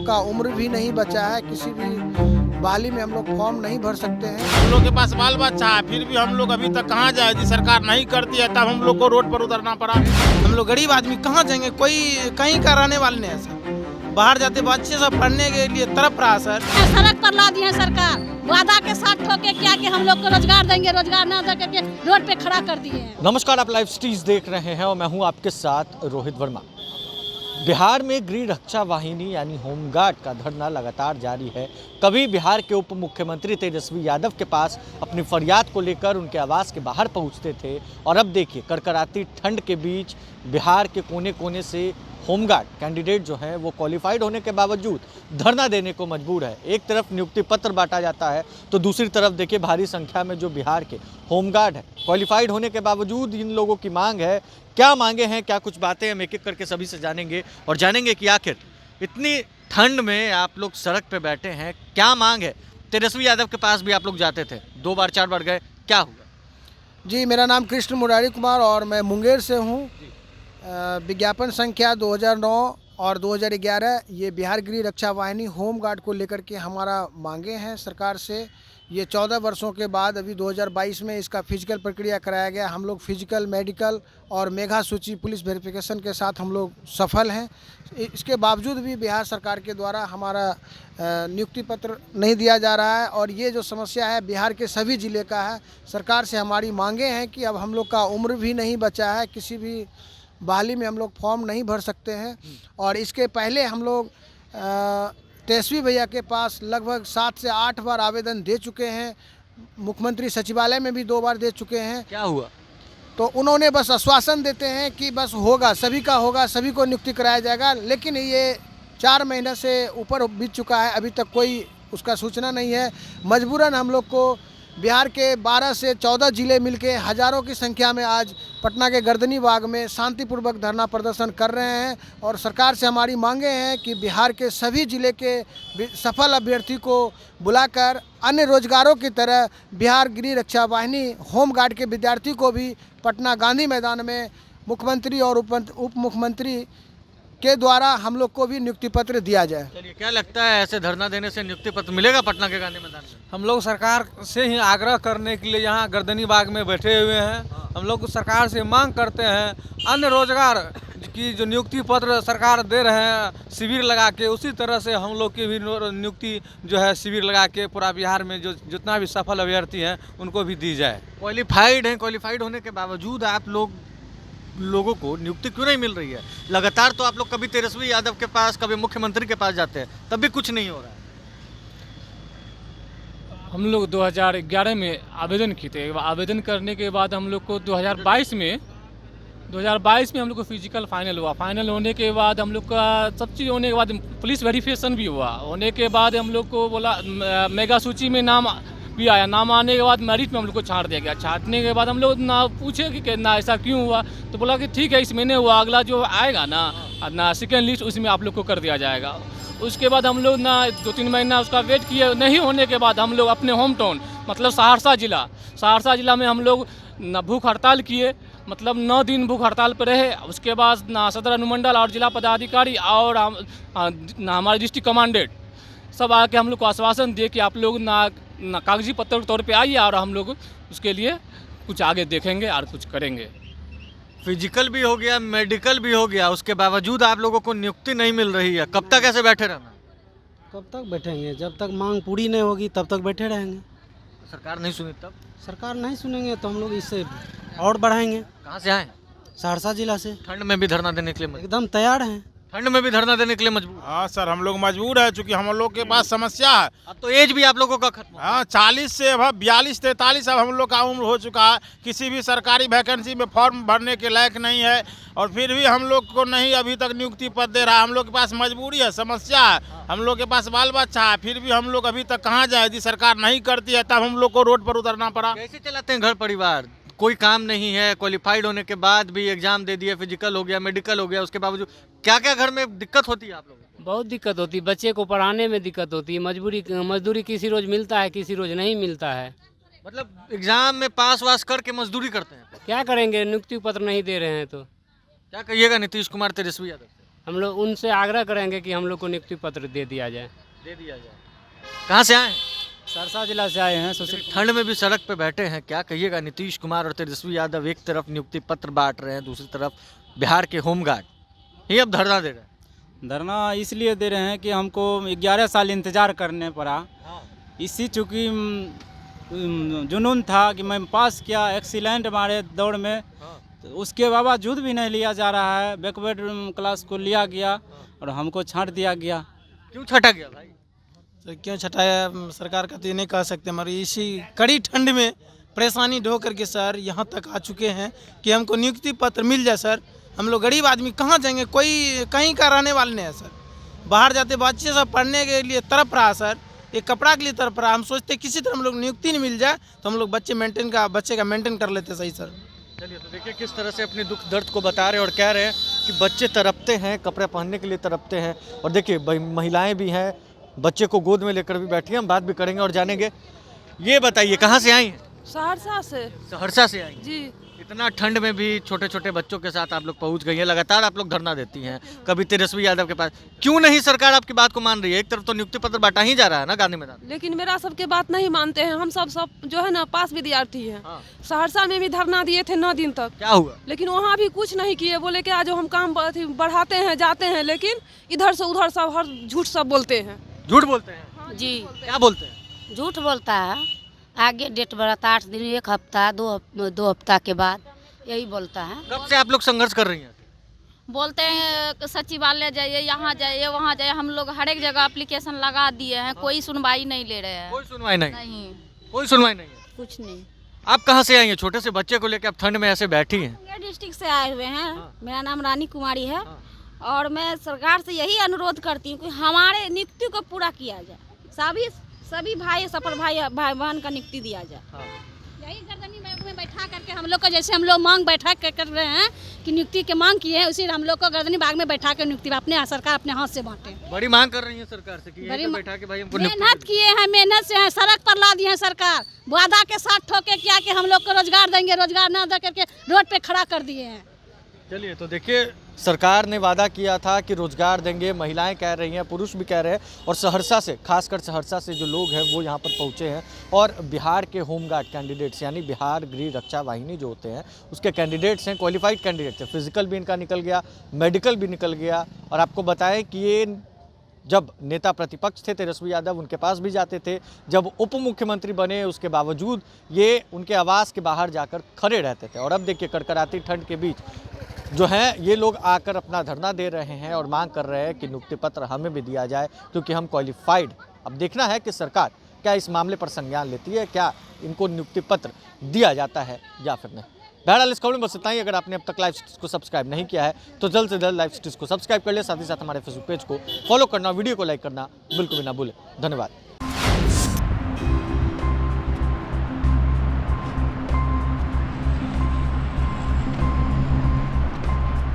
का उम्र भी नहीं बचा है, किसी भी बहाली में हम लोग फॉर्म नहीं भर सकते हैं। हम लोग के पास बाल बच्चा है, फिर भी हम लोग अभी तक कहाँ जाए? जी सरकार नहीं करती है, तब हम लोग को रोड पर उतरना पड़ा। हम लोग गरीब आदमी कहाँ जाएंगे? कोई कहीं का रहने वाले नहीं है सर। बाहर जाते बच्चे सब पढ़ने के लिए तरफ रहा सर। सड़क पर ला दी है सरकार, वादा के साथ ठोके क्या कि हम लोग को रोजगार देंगे, रोजगार ना दे करके रोड पे खड़ा कर दिए हैं। नमस्कार, आप लाइव स्ट्रीज देख रहे हैं और मैं हूं आपके साथ रोहित वर्मा। बिहार में गृह रक्षा वाहिनी यानी होमगार्ड का धरना लगातार जारी है। कभी बिहार के उप मुख्यमंत्री तेजस्वी यादव के पास अपनी फरियाद को लेकर उनके आवास के बाहर पहुंचते थे और अब देखिए कड़कड़ाती ठंड के बीच बिहार के कोने कोने से होमगार्ड कैंडिडेट जो है वो क्वालिफाइड होने के बावजूद धरना देने को मजबूर है। एक तरफ नियुक्ति पत्र बांटा जाता है तो दूसरी तरफ देखिए भारी संख्या में जो बिहार के होमगार्ड है क्वालिफाइड होने के बावजूद इन लोगों की मांग है। क्या मांगे हैं, क्या कुछ बातें हम एक एक करके सभी से जानेंगे और जानेंगे कि आखिर इतनी ठंड में आप लोग सड़क पे बैठे हैं, क्या मांग है। तेजस्वी यादव के पास भी आप लोग जाते थे, 2 बार 4 बार गए, क्या हुआ? जी, मेरा नाम कृष्ण मुरारी कुमार और मैं मुंगेर से हूँ। विज्ञापन संख्या 2009 और 2011 ये बिहार गृह रक्षा वाहिनी होमगार्ड को लेकर के हमारा मांगे हैं सरकार से। ये 14 वर्षों के बाद अभी 2022 में इसका फिजिकल प्रक्रिया कराया गया। हम लोग फिजिकल, मेडिकल और मेघा सूची पुलिस वेरिफिकेशन के साथ हम लोग सफल हैं। इसके बावजूद भी बिहार सरकार के द्वारा हमारा नियुक्ति पत्र नहीं दिया जा रहा है और ये जो समस्या है बिहार के सभी ज़िले का है। सरकार से हमारी मांगे हैं कि अब हम लोग का उम्र भी नहीं बचा है, किसी भी बहाली में हम लोग फॉर्म नहीं भर सकते हैं। और इसके पहले हम लोग तेजस्वी भैया के पास लगभग 7 से 8 बार आवेदन दे चुके हैं। मुख्यमंत्री सचिवालय में भी 2 बार दे चुके हैं। क्या हुआ? तो उन्होंने बस आश्वासन देते हैं कि बस होगा, सभी का होगा, सभी को नियुक्ति कराया जाएगा। लेकिन ये 4 महीने से ऊपर बीत चुका है, अभी तक कोई उसका सूचना नहीं है। मजबूरन हम लोग को बिहार के 12 से 14 ज़िले मिलके हज़ारों की संख्या में आज पटना के गर्दनी बाग में शांतिपूर्वक धरना प्रदर्शन कर रहे हैं और सरकार से हमारी मांगे हैं कि बिहार के सभी ज़िले के सफल अभ्यर्थी को बुलाकर अन्य रोजगारों की तरह बिहार गृह रक्षा वाहिनी होमगार्ड के विद्यार्थी को भी पटना गांधी मैदान में मुख्यमंत्री और उप मुख्यमंत्री के द्वारा हम लोग को भी नियुक्ति पत्र दिया जाए। चलिए, क्या लगता है ऐसे धरना देने से नियुक्ति पत्र मिलेगा पटना के गांधी मैदान में? हम लोग सरकार से ही आग्रह करने के लिए यहाँ गर्दनी बाग में बैठे हुए हैं। हम लोग सरकार से मांग करते हैं अन्य रोजगार की जो नियुक्ति पत्र सरकार दे रहे हैं शिविर लगा के, उसी तरह से हम लोग की भी नियुक्ति जो है शिविर लगा के पूरा बिहार में जो जितना भी सफल अभ्यर्थी हैं उनको भी दी जाए। क्वालिफाइड होने के बावजूद आप लोगों को नियुक्ति क्यों नहीं मिल रही है? लगातार तो आप लोग कभी तेजस्वी यादव के पास, कभी मुख्यमंत्री के पास जाते हैं, तब भी कुछ नहीं हो रहा है। हम लोग 2011 में आवेदन किए थे। आवेदन करने के बाद हम लोग को 2022 में हम लोग को फिजिकल फाइनल हुआ। फाइनल होने के बाद हम लोग का सब चीज़ होने के बाद पुलिस वेरिफिकेशन भी हुआ। होने के बाद हम लोग को बोला मेगा सूची में नाम भी आया। नाम आने के बाद मेरिट में हम लोग को छांट दिया गया। छांटने के बाद हम लोग ना पूछे कि ना ऐसा क्यों हुआ, तो बोला कि ठीक है इस महीने हुआ, अगला जो आएगा ना सेकेंड लिस्ट उसमें आप लोग को कर दिया जाएगा। उसके बाद हम लोग ना 2-3 महीना उसका वेट किए। नहीं होने के बाद हम लोग अपने होम टाउन मतलब सहरसा जिला में हम लोग ना भूख हड़ताल किए, मतलब 9 दिन भूख हड़ताल पर रहे। उसके बाद ना सदर अनुमंडल और जिला पदाधिकारी और हमारे डिस्ट्रिक्ट कमांडेंट सब आके हम लोग को आश्वासन दिए कि आप लोग ना कागजी पत्र के तौर पे आइए और हम लोग उसके लिए कुछ आगे देखेंगे और कुछ करेंगे। फिजिकल भी हो गया, मेडिकल भी हो गया, उसके बावजूद आप लोगों को नियुक्ति नहीं मिल रही है। कब तक ऐसे बैठे रहना? कब तक बैठेंगे? जब तक मांग पूरी नहीं होगी तब तक बैठे रहेंगे। सरकार नहीं सुनी तब? सरकार नहीं सुनेंगे तो हम लोग इससे और बढ़ाएंगे। कहाँ से आए? सहरसा जिला से। ठंड में भी धरना देने के लिए एकदम तैयार हैं। ठंड में भी धरना देने के लिए मजबूर? हाँ सर, हम लोग मजबूर है, चूँकि हम लोग के पास समस्या है। अब तो एज भी आप लोगों का खत्म हो। हाँ, 40 से अब 42-43 अब हम लोग का उम्र हो चुका है। किसी भी सरकारी वैकेंसी में फॉर्म भरने के लायक नहीं है और फिर भी हम लोग को नहीं अभी तक नियुक्ति पत्र दे रहा। हम लोग के पास मजबूरी है, समस्या है। हम लोग के पास बाल बच्चा है, फिर भी हम लोग अभी तक कहाँ जाए? जी सरकार नहीं करती है, तब हम लोग को रोड पर उतरना पड़ा। कैसे चलाते हैं घर परिवार? कोई काम नहीं है, क्वालिफाइड होने के बाद भी एग्जाम दे दिए, फिजिकल हो गया, मेडिकल हो गया, उसके बावजूद क्या क्या घर में दिक्कत होती है आप लोगों को? बहुत दिक्कत होती है। बच्चे को पढ़ाने में दिक्कत होती है। मजदूरी किसी रोज मिलता है, किसी रोज नहीं मिलता है। मतलब एग्जाम में पास वास करके मजदूरी करते हैं? क्या करेंगे? नियुक्ति पत्र नहीं दे रहे हैं तो क्या कहिएगा नीतीश कुमार तेजस्वी यादव से? हम लोग उनसे आग्रह करेंगे कि हम लोग को नियुक्ति पत्र दे दिया जाए। कहाँ से आए? सरसा जिला से आए हैं। सुशील ठंड में भी सड़क पे बैठे हैं, क्या कहिएगा? नीतीश कुमार और तेजस्वी यादव एक तरफ नियुक्ति पत्र बांट रहे हैं, दूसरी तरफ बिहार के होमगार्ड ये अब धरना दे रहे हैं। धरना इसलिए दे रहे हैं कि हमको 11 साल इंतजार करने पड़ा। इसी चूँकि जुनून था कि मैं पास किया, एक्सीलेंट हमारे दौड़ में, तो उसके बावजूद भी नहीं लिया जा रहा है। बैकवर्ड क्लास को लिया गया और हमको छांट दिया गया। क्यों छटा गया भाई? तो क्यों छटाया सरकार का तो ये नहीं कह सकते, हमारी इसी कड़ी ठंड में परेशानी ढो करके सर यहाँ तक आ चुके हैं कि हमको नियुक्ति पत्र मिल जाए सर। हम लोग गरीब आदमी कहाँ जाएंगे, कोई कहीं का रहने वाले नहीं है सर। बाहर जाते बच्चे सब पढ़ने के लिए तरफ रहा सर, एक कपड़ा के लिए तरफ रहा। हम सोचते किसी तरह हम लोग नियुक्ति नहीं मिल जाए तो हम लोग बच्चे का मेंटेन कर लेते सही सर। चलिए, तो देखिए किस तरह से अपने दुख दर्द को बता रहे हैं और कह रहे हैं कि बच्चे तड़पते हैं, कपड़े पहनने के लिए तड़पते हैं। और देखिए महिलाएं भी हैं, बच्चे को गोद में लेकर भी बैठी हैं। हम बात भी करेंगे और जानेंगे। ये बताइए कहाँ से आई हैं? सहरसा से। सहरसा से आई जी। इतना ठंड में भी छोटे छोटे बच्चों के साथ आप लोग पहुंच गई हैं, लगातार आप लोग धरना देती हैं, कभी तेजस्वी यादव के पास। क्यों नहीं सरकार आपकी बात को मान रही है? एक तरफ तो नियुक्ति पत्र बांटा ही जा रहा है ना गांधी मैदान, लेकिन मेरा सबके बात नहीं मानते हैं। हम सब जो है ना पास विद्यार्थी हैं। सहरसा में भी धरना दिए थे 9 दिन तक। क्या हुआ? लेकिन वहाँ भी कुछ नहीं किए। बोले कि आज हम काम बढ़ाते हैं, जाते हैं, लेकिन इधर से उधर सब हर झूठ सब बोलते हैं। झूठ बोलते हैं जी। क्या बोलते हैं? झूठ बोलता है। आगे डेट बढ़ाता 8 दिन, 1 हफ्ता, 2 हफ्ता के बाद यही बोलता है। कब से आप लोग संघर्ष कर रही हैं? बोलते हैं सचिवालय जाइए, यहाँ जाइए, वहाँ जाइए। हम लोग हर एक जगह एप्लीकेशन लगा दिए हैं, कोई सुनवाई नहीं ले रहे हैं। कोई सुनवाई नहीं? नहीं, कोई सुनवाई नहीं है। कुछ नहीं। आप कहाँ से आई हैं? छोटे से बच्चे को लेकर आप ठंड में ऐसे बैठी हैं। मुंगेर डिस्ट्रिक्ट से आए हुए हैं। मेरा नाम रानी कुमारी है। और मैं सरकार से यही अनुरोध करती हूँ कि हमारे नियुक्ति को पूरा किया जाए। सभी भाई सफल भाई बहन का नियुक्ति दिया जाए। यही गर्दनी में बैठा करके हम लोग को, जैसे हम लोग मांग बैठा कर रहे हैं कि नियुक्ति की मांग की है, उसी हम लोग को गर्दनी बाग में बैठा कर नियुक्ति अपने सरकार अपने हाथ से बांटे। बड़ी मांग कर रही है सरकार से कि यहीं पे बैठा के भाई हमको मेहनत किए हैं, मेहनत से हैं, सड़क पर ला दिए हैं सरकार। वादा के साथ ठोके क्या कि हम लोग को रोजगार देंगे, रोजगार न दे करके रोड पे खड़ा कर दिए हैं। चलिए, तो देखिए सरकार ने वादा किया था कि रोजगार देंगे, महिलाएं कह रही हैं, पुरुष भी कह रहे हैं। और सहरसा से, खासकर सहरसा से जो लोग हैं वो यहाँ पर पहुँचे हैं। और बिहार के होमगार्ड कैंडिडेट्स यानी बिहार गृह रक्षा वाहिनी जो होते हैं उसके कैंडिडेट्स हैं, क्वालिफाइड कैंडिडेट्स हैं। फिजिकल भी इनका निकल गया, मेडिकल भी निकल गया। और आपको बताएं कि ये जब नेता प्रतिपक्ष थे तेजस्वी यादव, उनके पास भी जाते थे। जब उप मुख्यमंत्री बने उसके बावजूद ये उनके आवास के बाहर जाकर खड़े रहते थे। और अब देखिए कड़कड़ाती ठंड के बीच जो है ये लोग आकर अपना धरना दे रहे हैं और मांग कर रहे हैं कि नियुक्ति पत्र हमें भी दिया जाए, क्योंकि हम क्वालिफाइड। अब देखना है कि सरकार क्या इस मामले पर संज्ञान लेती है, क्या इनको नियुक्ति पत्र दिया जाता है या फिर नहीं। बहरहाल इस खबर में बस इतना ही। अगर आपने अब तक लाइव सिटीज को सब्सक्राइब नहीं किया है तो जल्द से जल्द लाइव सिटीज को सब्सक्राइब कर ले, साथ ही साथ हमारे फेसबुक पेज को फॉलो करना, वीडियो को लाइक करना बिल्कुल भी ना भूलें। धन्यवाद।